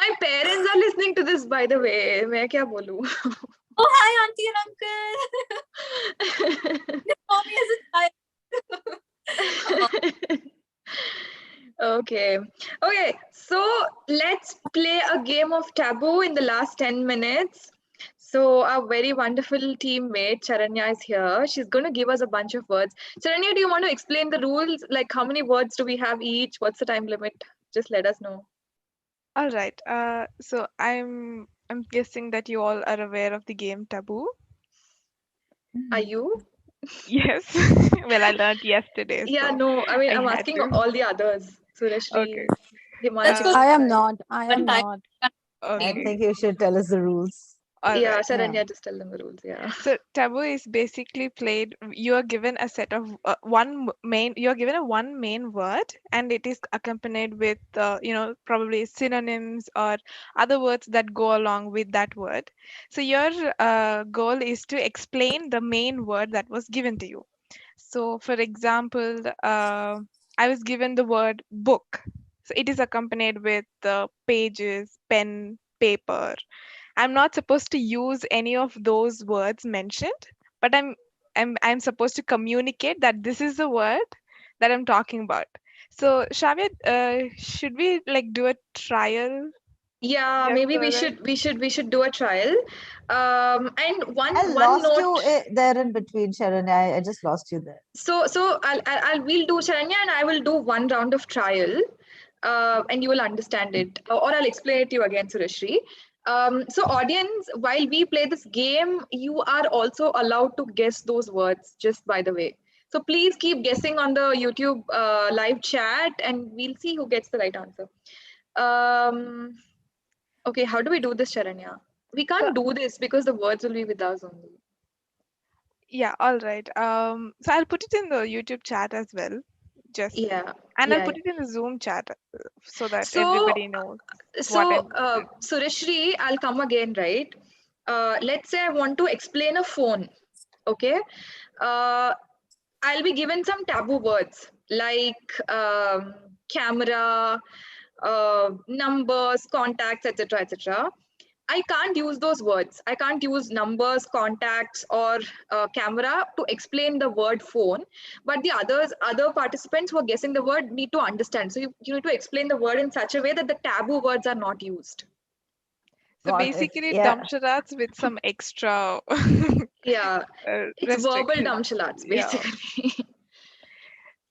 [SPEAKER 2] My parents are listening to this by the way मैं क्या बोलूं
[SPEAKER 4] oh hi auntie and uncle. They call me as a child.
[SPEAKER 2] Okay. Okay. So let's play a game of taboo in the last 10 minutes. So our very wonderful teammate Charanya is here. She's going to give us a bunch of words. Charanya, do you want to explain the rules? Like how many words do we have each? What's the time limit? Just let us know.
[SPEAKER 3] All right. So I'm guessing that you all are aware of the game Taboo.
[SPEAKER 2] Are you?
[SPEAKER 3] Yes. Well, I learned yesterday,
[SPEAKER 2] Yeah,
[SPEAKER 3] so
[SPEAKER 2] no. I mean,
[SPEAKER 3] I
[SPEAKER 2] I'm
[SPEAKER 3] had
[SPEAKER 2] asking
[SPEAKER 3] to.
[SPEAKER 2] all the others. Sureshri,
[SPEAKER 3] Okay.
[SPEAKER 4] Let's go
[SPEAKER 2] Himanshika.
[SPEAKER 5] I am
[SPEAKER 2] Sai.
[SPEAKER 5] not. I am
[SPEAKER 4] one time.
[SPEAKER 5] not.
[SPEAKER 1] I
[SPEAKER 3] Okay.
[SPEAKER 1] think you should tell us the rules.
[SPEAKER 3] All
[SPEAKER 2] Yeah,
[SPEAKER 3] right.
[SPEAKER 2] Charanya, just tell them the rules. Yeah.
[SPEAKER 3] So taboo is basically played. You are given a set of main. You are given a one main word, and it is accompanied with probably synonyms or other words that go along with that word. So your goal is to explain the main word that was given to you. So, for example, I was given the word book. So it is accompanied with pages, pen, paper. I'm not supposed to use any of those words mentioned, but I'm supposed to communicate that this is the word that I'm talking about. So, Shavya, should we like do a trial
[SPEAKER 2] Yeah,
[SPEAKER 3] just
[SPEAKER 2] maybe
[SPEAKER 3] so
[SPEAKER 2] we
[SPEAKER 3] that?
[SPEAKER 2] should do a trial. And
[SPEAKER 1] I
[SPEAKER 2] one
[SPEAKER 1] lost
[SPEAKER 2] note.
[SPEAKER 1] you there in between, Sharon. I just lost you there.
[SPEAKER 2] So we'll do Sharanya and I will do one round of trial, and you will understand it, or I'll explain it to you again, Sureshri. So audience, while we play this game, you are also allowed to guess those words. Just by the way, so please keep guessing on the YouTube live chat, and we'll see who gets the right answer. Okay, how do we do this, Sharanya? We
[SPEAKER 3] So,
[SPEAKER 2] can't do this because the words will be with us only.
[SPEAKER 3] yeah, all right. So I'll put it in the YouTube chat as well. Just
[SPEAKER 2] Yeah,
[SPEAKER 3] and I'll
[SPEAKER 2] yeah.
[SPEAKER 3] put it in the Zoom chat so that
[SPEAKER 2] So,
[SPEAKER 3] everybody knows what
[SPEAKER 2] so
[SPEAKER 3] I'm.
[SPEAKER 2] Sureshri, I'll come again, right? Let's say I want to explain a phone. Okay, uh, I'll be given some taboo words like camera, numbers, contacts, etc., etc. I can't use those words. I can't use numbers, contacts, or camera to explain the word phone. But the other participants who are guessing the word need to understand. So you need to explain the word in such a way that the taboo words are not used.
[SPEAKER 3] So
[SPEAKER 1] Got it.
[SPEAKER 3] basically,
[SPEAKER 1] Yeah.
[SPEAKER 3] Damsharats with some extra
[SPEAKER 2] Yeah, it's verbal
[SPEAKER 3] restrictions.
[SPEAKER 2] Damshalats
[SPEAKER 3] Yeah.
[SPEAKER 2] basically.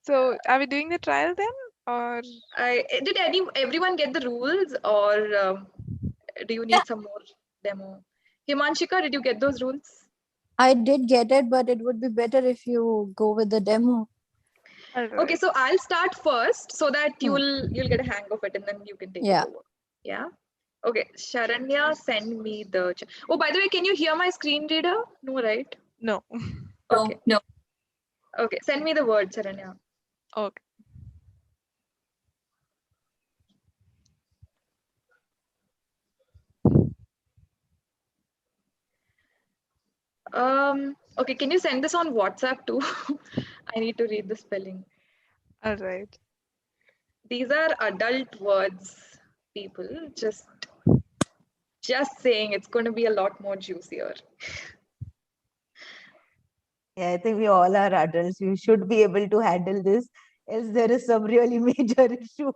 [SPEAKER 3] So are we doing the trial then, or
[SPEAKER 2] Did everyone get the rules, or do you need some more demo? Himanshika, did you get those rules?
[SPEAKER 5] I did get it, but it would be better if you go with the demo.
[SPEAKER 3] all
[SPEAKER 2] Okay,
[SPEAKER 3] right.
[SPEAKER 2] so I'll start first so that
[SPEAKER 5] Hmm.
[SPEAKER 2] you'll get a hang of it and then you can take
[SPEAKER 5] Yeah.
[SPEAKER 2] it over. Yeah. Okay, Sharanya, send me the. Oh, by the way, can you hear my screen reader? No, right?
[SPEAKER 3] No.
[SPEAKER 2] Okay.
[SPEAKER 4] No.
[SPEAKER 2] Okay, send me the word, Sharanya.
[SPEAKER 3] Okay.
[SPEAKER 2] Okay, can you send this on WhatsApp too? I need to read the spelling.
[SPEAKER 3] All right.
[SPEAKER 2] These are adult words, people. Just Just saying, it's going to be a lot more juicier.
[SPEAKER 1] Yeah, I think we all are adults. We should be able to handle this, else there is some really major issue.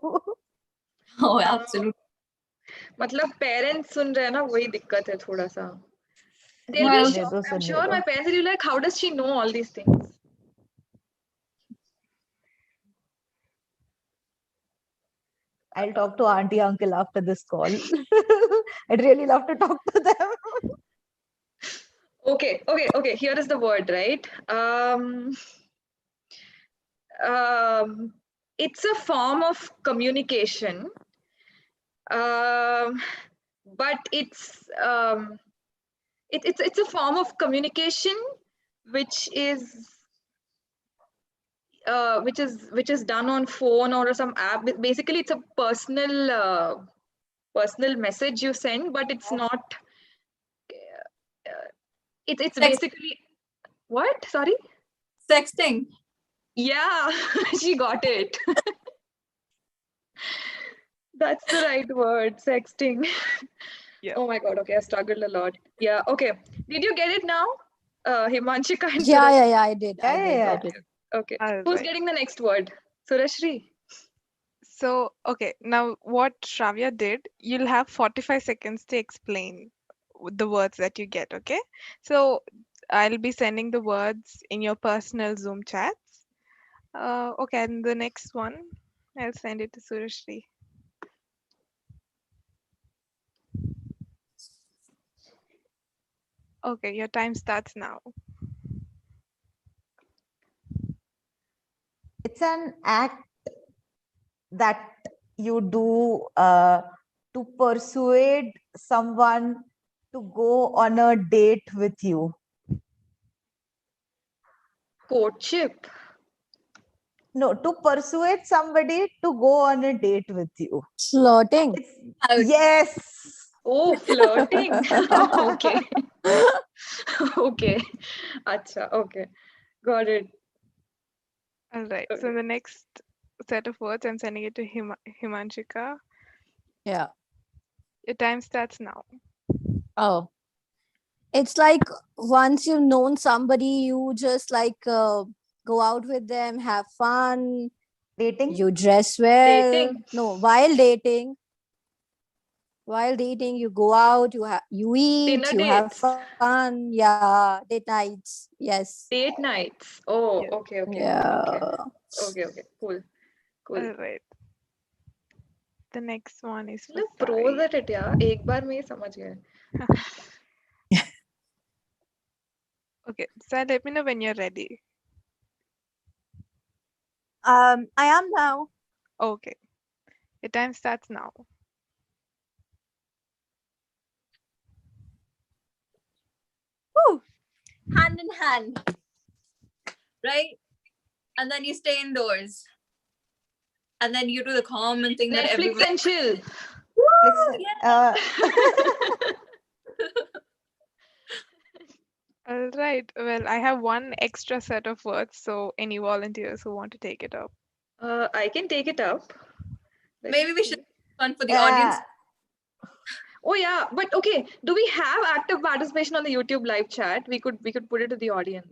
[SPEAKER 4] Oh, absolutely.
[SPEAKER 2] मतलब parents सुन रहे हैं ना, वही दिक्कत है थोड़ा सा. They'll
[SPEAKER 4] Well,
[SPEAKER 2] be shocked. I'm sure my parents will be like, how does she know all these things?
[SPEAKER 1] I'll talk to auntie, uncle after this call. I'd really love to talk to them.
[SPEAKER 2] Okay. Here is the word, right? It's a form of communication, but it's a form of communication which is done on phone or some app. Basically, it's a personal message you send, but it's not. It's basically what? Sorry.
[SPEAKER 4] Sexting.
[SPEAKER 2] Yeah, she got it. That's the right word, sexting.
[SPEAKER 3] Yeah.
[SPEAKER 2] Oh my God. Okay, I struggled a lot. Yeah. Okay. Did you get it now, Himanshika and
[SPEAKER 5] Yeah,
[SPEAKER 2] Surashri?
[SPEAKER 5] yeah, I did.
[SPEAKER 1] Yeah.
[SPEAKER 5] I did.
[SPEAKER 2] Okay.
[SPEAKER 3] All
[SPEAKER 2] Who's
[SPEAKER 3] right.
[SPEAKER 2] getting the next word? Surashri.
[SPEAKER 3] So, okay, now what Shravya did, you'll have 45 seconds to explain the words that you get, okay? So, I'll be sending the words in your personal Zoom chats. Okay, and the next one, I'll send it to Surashri. Okay, your time starts now.
[SPEAKER 1] It's an act that you do to persuade someone to go on a date with you.
[SPEAKER 2] Courtship.
[SPEAKER 1] No, to persuade somebody to go on a date with you.
[SPEAKER 5] Flirting.
[SPEAKER 1] Yes.
[SPEAKER 2] Oh, flirting. Okay. Okay. Acha. Okay. Got it.
[SPEAKER 3] All right, so
[SPEAKER 2] Okay.
[SPEAKER 3] the next set of words, I'm sending it to Himanshika.
[SPEAKER 5] Yeah.
[SPEAKER 3] Your time starts now.
[SPEAKER 5] Oh. It's like once you've known somebody, you just like go out with them, have fun,
[SPEAKER 1] Dating.
[SPEAKER 5] you dress well.
[SPEAKER 2] Dating.
[SPEAKER 5] No, while dating, you go out, you eat,
[SPEAKER 2] Dinner
[SPEAKER 5] you have
[SPEAKER 2] dates.
[SPEAKER 5] fun. Yeah, date nights. Yes.
[SPEAKER 2] Date nights. Oh,
[SPEAKER 3] Yes.
[SPEAKER 2] okay.
[SPEAKER 5] Yeah.
[SPEAKER 2] Okay. Cool.
[SPEAKER 3] All right. The next one is for
[SPEAKER 2] मतलब pros
[SPEAKER 3] Sai.
[SPEAKER 2] at it, yeah. एक बार में ही समझ गए.
[SPEAKER 3] Okay, Sai, let me know when you're ready.
[SPEAKER 6] I am now.
[SPEAKER 3] Okay. Your time starts now.
[SPEAKER 6] Woo.
[SPEAKER 4] Hand in hand. Right? And then you stay indoors. And then you do the common thing that
[SPEAKER 2] Netflix
[SPEAKER 4] everybody.
[SPEAKER 2] and chill.
[SPEAKER 1] Listen,
[SPEAKER 3] All right. Well, I have one extra set of words, so any volunteers who want to take it up.
[SPEAKER 2] I can take it up. Let's
[SPEAKER 4] Maybe we
[SPEAKER 2] see.
[SPEAKER 4] should fun for the audience.
[SPEAKER 2] Oh yeah, but okay. Do we have active participation on the YouTube live chat? We could put it to the audience.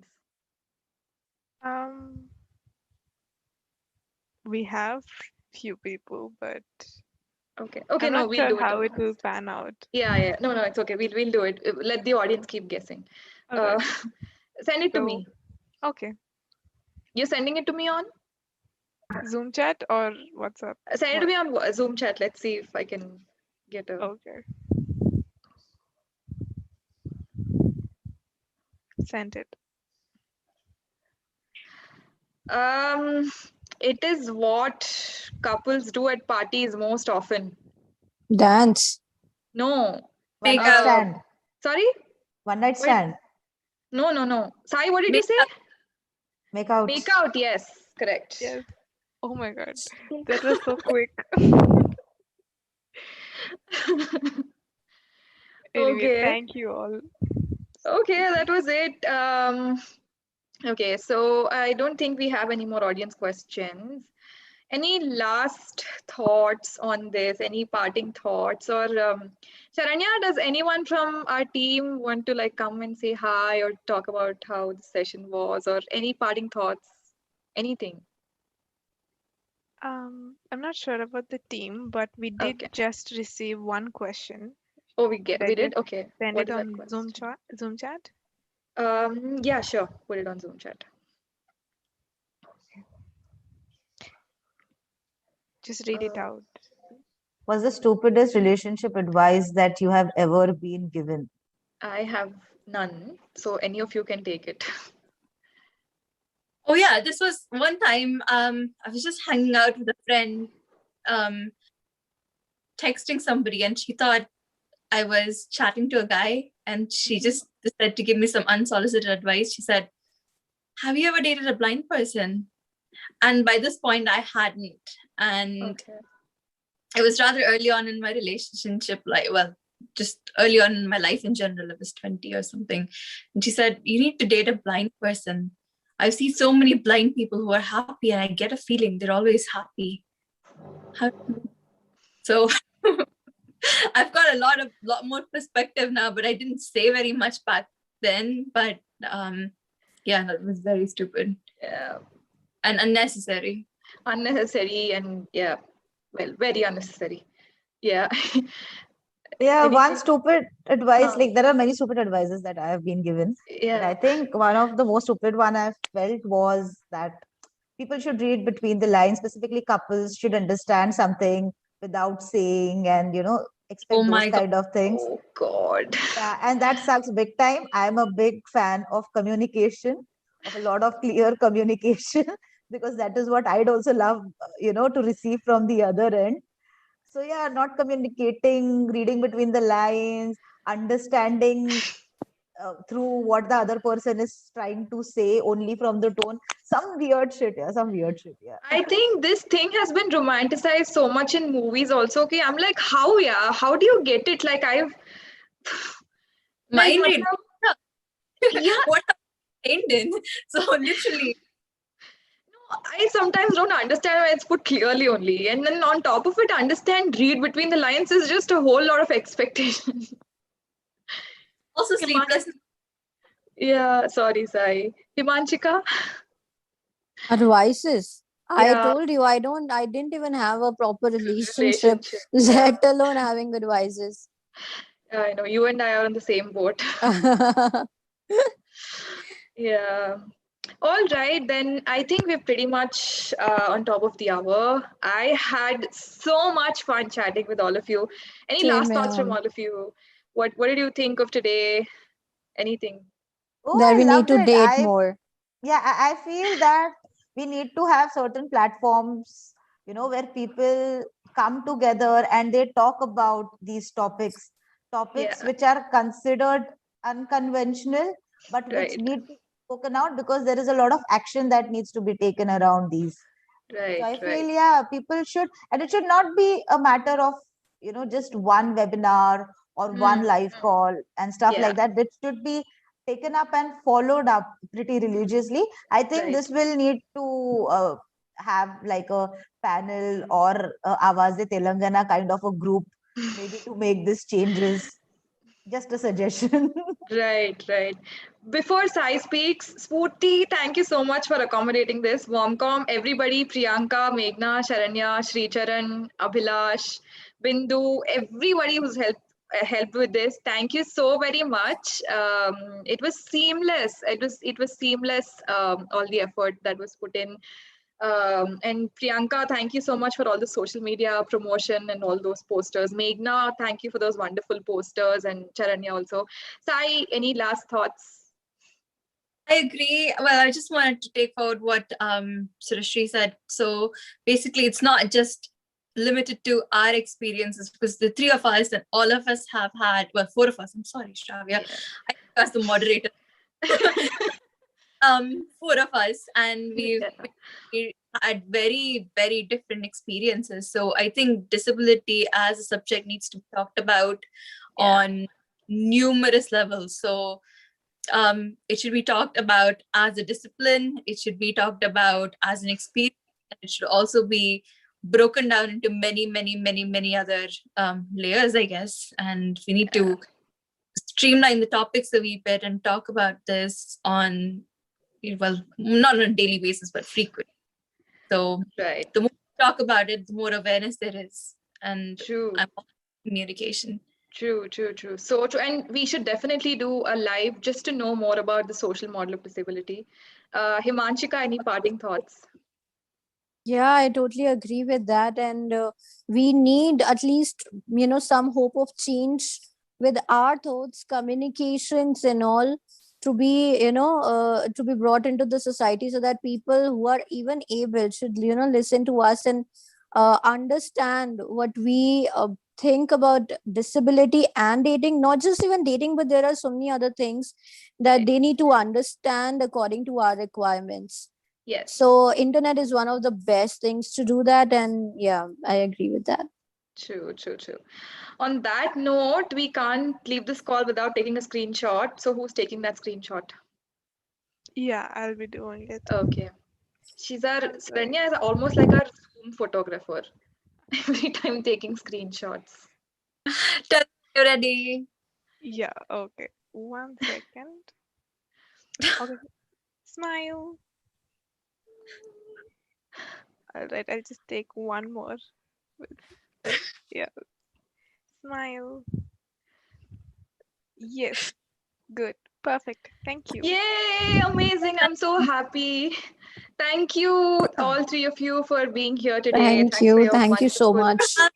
[SPEAKER 3] We have few people, but
[SPEAKER 2] Okay.
[SPEAKER 3] I'm
[SPEAKER 2] No,
[SPEAKER 3] not
[SPEAKER 2] we'll
[SPEAKER 3] sure
[SPEAKER 2] do it.
[SPEAKER 3] how
[SPEAKER 2] on
[SPEAKER 3] it will
[SPEAKER 2] us.
[SPEAKER 3] pan out.
[SPEAKER 2] Yeah. No, it's okay. We'll do it. Let the audience keep guessing.
[SPEAKER 3] All right.
[SPEAKER 2] Send it to
[SPEAKER 3] So-
[SPEAKER 2] me.
[SPEAKER 3] Okay.
[SPEAKER 2] You're sending it to me on?
[SPEAKER 3] Zoom chat or WhatsApp?
[SPEAKER 2] Send it to me on Zoom chat. Let's see if I can get a.
[SPEAKER 3] Okay. Sent it.
[SPEAKER 2] It is what couples do at parties most often.
[SPEAKER 5] Dance.
[SPEAKER 2] No.
[SPEAKER 1] one
[SPEAKER 4] Make
[SPEAKER 1] night
[SPEAKER 4] out.
[SPEAKER 1] stand.
[SPEAKER 2] Sorry?
[SPEAKER 1] One night
[SPEAKER 2] Wait.
[SPEAKER 1] stand.
[SPEAKER 2] No. Sai, what did you
[SPEAKER 4] Make
[SPEAKER 2] say?
[SPEAKER 4] out.
[SPEAKER 1] Make out.
[SPEAKER 2] Make out. Yes, correct.
[SPEAKER 3] Yes. Oh my god. That was so quick. Anyway,
[SPEAKER 2] Okay.
[SPEAKER 3] thank you all.
[SPEAKER 2] Okay, that was it. Okay, so I don't think we have any more audience questions. Any last thoughts on this? Any parting thoughts? Or Sharanya, does anyone from our team want to like come and say hi or talk about how the session was, or any parting thoughts? Anything?
[SPEAKER 3] I'm not sure about the team, but we did
[SPEAKER 2] Okay.
[SPEAKER 3] just receive one question.
[SPEAKER 2] Oh,
[SPEAKER 3] Should I
[SPEAKER 2] we did?
[SPEAKER 3] just
[SPEAKER 2] Okay.
[SPEAKER 3] send
[SPEAKER 2] What
[SPEAKER 3] it
[SPEAKER 2] is that
[SPEAKER 3] on
[SPEAKER 2] question?
[SPEAKER 3] Zoom chat?
[SPEAKER 2] Yeah, sure. Put it on Zoom chat.
[SPEAKER 3] Just read it
[SPEAKER 2] Uh,
[SPEAKER 3] out.
[SPEAKER 1] What's the stupidest relationship advice that you have ever been given?
[SPEAKER 2] I have none, so any of you can take it.
[SPEAKER 4] Oh yeah, this was one time I was just hanging out with a friend, texting somebody, and she thought I was chatting to a guy, and she just decided to give me some unsolicited advice. She said, "Have you ever dated a blind person?" And by this point I hadn't, and
[SPEAKER 2] Okay.
[SPEAKER 4] it was rather early on in my relationship, like, well, just early on in my life in general. I was 20 or something. And she said, "You need to date a blind person. I've seen so many blind people who are happy, and I get a feeling they're always happy." So I've got a lot more perspective now, but I didn't say very much back then. But yeah, that was very stupid
[SPEAKER 2] Yeah.
[SPEAKER 4] and unnecessary.
[SPEAKER 2] Unnecessary and yeah, well, very unnecessary. Yeah.
[SPEAKER 1] Yeah, one
[SPEAKER 2] Anything?
[SPEAKER 1] stupid advice,
[SPEAKER 2] Uh,
[SPEAKER 1] like there are many stupid advices that I have been given, but I
[SPEAKER 2] yeah.
[SPEAKER 1] think one of the most stupid one I felt was that people should read between the lines, specifically couples should understand something without saying and,
[SPEAKER 4] Oh
[SPEAKER 1] expect those
[SPEAKER 4] my God.
[SPEAKER 1] kind of things.
[SPEAKER 2] Oh God.
[SPEAKER 1] Yeah, and that sucks big time. I'm a big fan of communication, of a lot of clear communication, because that is what I'd also love, to receive from the other end. So yeah, not communicating, reading between the lines, understanding through what the other person is trying to say only from the tone. Some weird shit, yeah. Some weird shit, yeah.
[SPEAKER 2] I think this thing has been romanticized so much in movies also. Okay, I'm like, how, yeah? How do you get it? Like I've like
[SPEAKER 4] Mind read.
[SPEAKER 2] matlab, yeah,
[SPEAKER 4] What I'm trained in. So literally,
[SPEAKER 2] I sometimes don't understand why it's put clearly only. And then on top of it, understand, read between the lines is just a whole lot of expectation.
[SPEAKER 4] also
[SPEAKER 2] Himan-
[SPEAKER 4] sleepless.
[SPEAKER 2] yeah, sorry, Sai. Himanchika?
[SPEAKER 5] Advices. I
[SPEAKER 2] Yeah,
[SPEAKER 5] told you I didn't even have a proper relationship,
[SPEAKER 2] relationship. Yeah,
[SPEAKER 5] let alone having advices.
[SPEAKER 2] I know. You and I are on the same boat. Yeah. All right, then I think we're pretty much on top of the hour. I had so much fun chatting with all of you. Any
[SPEAKER 5] Same
[SPEAKER 2] last thoughts from
[SPEAKER 5] here.
[SPEAKER 2] all of you? What did you think of today? Anything?
[SPEAKER 1] Oh,
[SPEAKER 5] That
[SPEAKER 1] I
[SPEAKER 5] we need
[SPEAKER 1] loved
[SPEAKER 5] to
[SPEAKER 1] it.
[SPEAKER 5] date more.
[SPEAKER 1] I feel that we need to have certain platforms, where people come together and they talk about these topics
[SPEAKER 2] Yeah,
[SPEAKER 1] which are considered unconventional, but which
[SPEAKER 2] right,
[SPEAKER 1] need to be spoken out because there is a lot of action that needs to be taken around these. So
[SPEAKER 2] right,
[SPEAKER 1] I
[SPEAKER 2] right.
[SPEAKER 1] feel, yeah, people should, and it should not be a matter of, just one webinar or one
[SPEAKER 2] Mm,
[SPEAKER 1] live call and stuff
[SPEAKER 2] yeah,
[SPEAKER 1] like that. That should be taken up and followed up pretty religiously. I think
[SPEAKER 2] right.
[SPEAKER 1] this will need to have like a panel or Awaze Telangana kind of a group, maybe to make this changes. Just a suggestion.
[SPEAKER 2] Right, right. Before Sai speaks, Spurti, thank you so much for accommodating this. Womcom, everybody, Priyanka, Meghna, Sharanya, Sricharan, Abhilash, Bindu, everybody who's helped with this. Thank you so very much. It was seamless. It was seamless. All the effort that was put in. And Priyanka, thank you so much for all the social media promotion and all those posters. Meghna, thank you for those wonderful posters, and Charanya also. Sai, any last thoughts?
[SPEAKER 4] I agree. Well, I just wanted to take forward what Surashri said. So basically, it's not just limited to our experiences, because the three of us and all of us have had, well, four of us, I'm sorry, Shravya, I was the moderator. Four of us, and we had very, very different experiences. So I think disability as a subject needs to be talked about on numerous levels. So it should be talked about as a discipline. It should be talked about as an experience. and it should also be broken down into many other layers, I guess. And we need to streamline the topics a wee bit and talk about this on, well, not on a daily basis, but frequent. So
[SPEAKER 2] Right.
[SPEAKER 4] the more we talk about it, the more awareness there is. And
[SPEAKER 2] True.
[SPEAKER 4] I'm all for communication.
[SPEAKER 2] True. So true. And we should definitely do a live just to know more about the social model of disability. Himanshika, any parting thoughts?
[SPEAKER 5] Yeah, I totally agree with that. And we need at least, some hope of change with our thoughts, communications, and all to be, to be brought into the society so that people who are even able should, listen to us and understand what we think about disability and dating, not just even dating, but there are so many other things that
[SPEAKER 2] Right.
[SPEAKER 5] they need to understand according to our requirements.
[SPEAKER 2] Yes.
[SPEAKER 5] So internet is one of the best things to do that, and yeah, I agree with that.
[SPEAKER 2] True. On that note, we can't leave this call without taking a screenshot. So who's taking that screenshot?
[SPEAKER 3] Yeah, I'll be doing it.
[SPEAKER 2] Okay. Srenya is almost like our Zoom photographer. Every time taking screenshots.
[SPEAKER 4] Tell me you're ready.
[SPEAKER 3] Yeah, okay. 1 second. Okay. Smile. All right, I'll just take one more. Yeah. Smile. Yes. Good. Perfect. Thank you.
[SPEAKER 2] Yay! Amazing. I'm so happy. Thank you, all three of you, for being here today.
[SPEAKER 5] Thank
[SPEAKER 2] Thanks for
[SPEAKER 5] you.
[SPEAKER 2] your
[SPEAKER 5] Thank you so
[SPEAKER 2] wonderful-
[SPEAKER 5] much.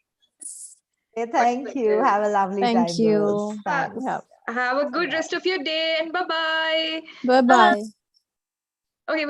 [SPEAKER 1] Okay, thank you. Have a lovely
[SPEAKER 5] Thank
[SPEAKER 1] time,
[SPEAKER 5] you.
[SPEAKER 1] girls. Thanks.
[SPEAKER 5] Yeah.
[SPEAKER 2] Have a good rest of your day and bye-bye.
[SPEAKER 5] Bye bye.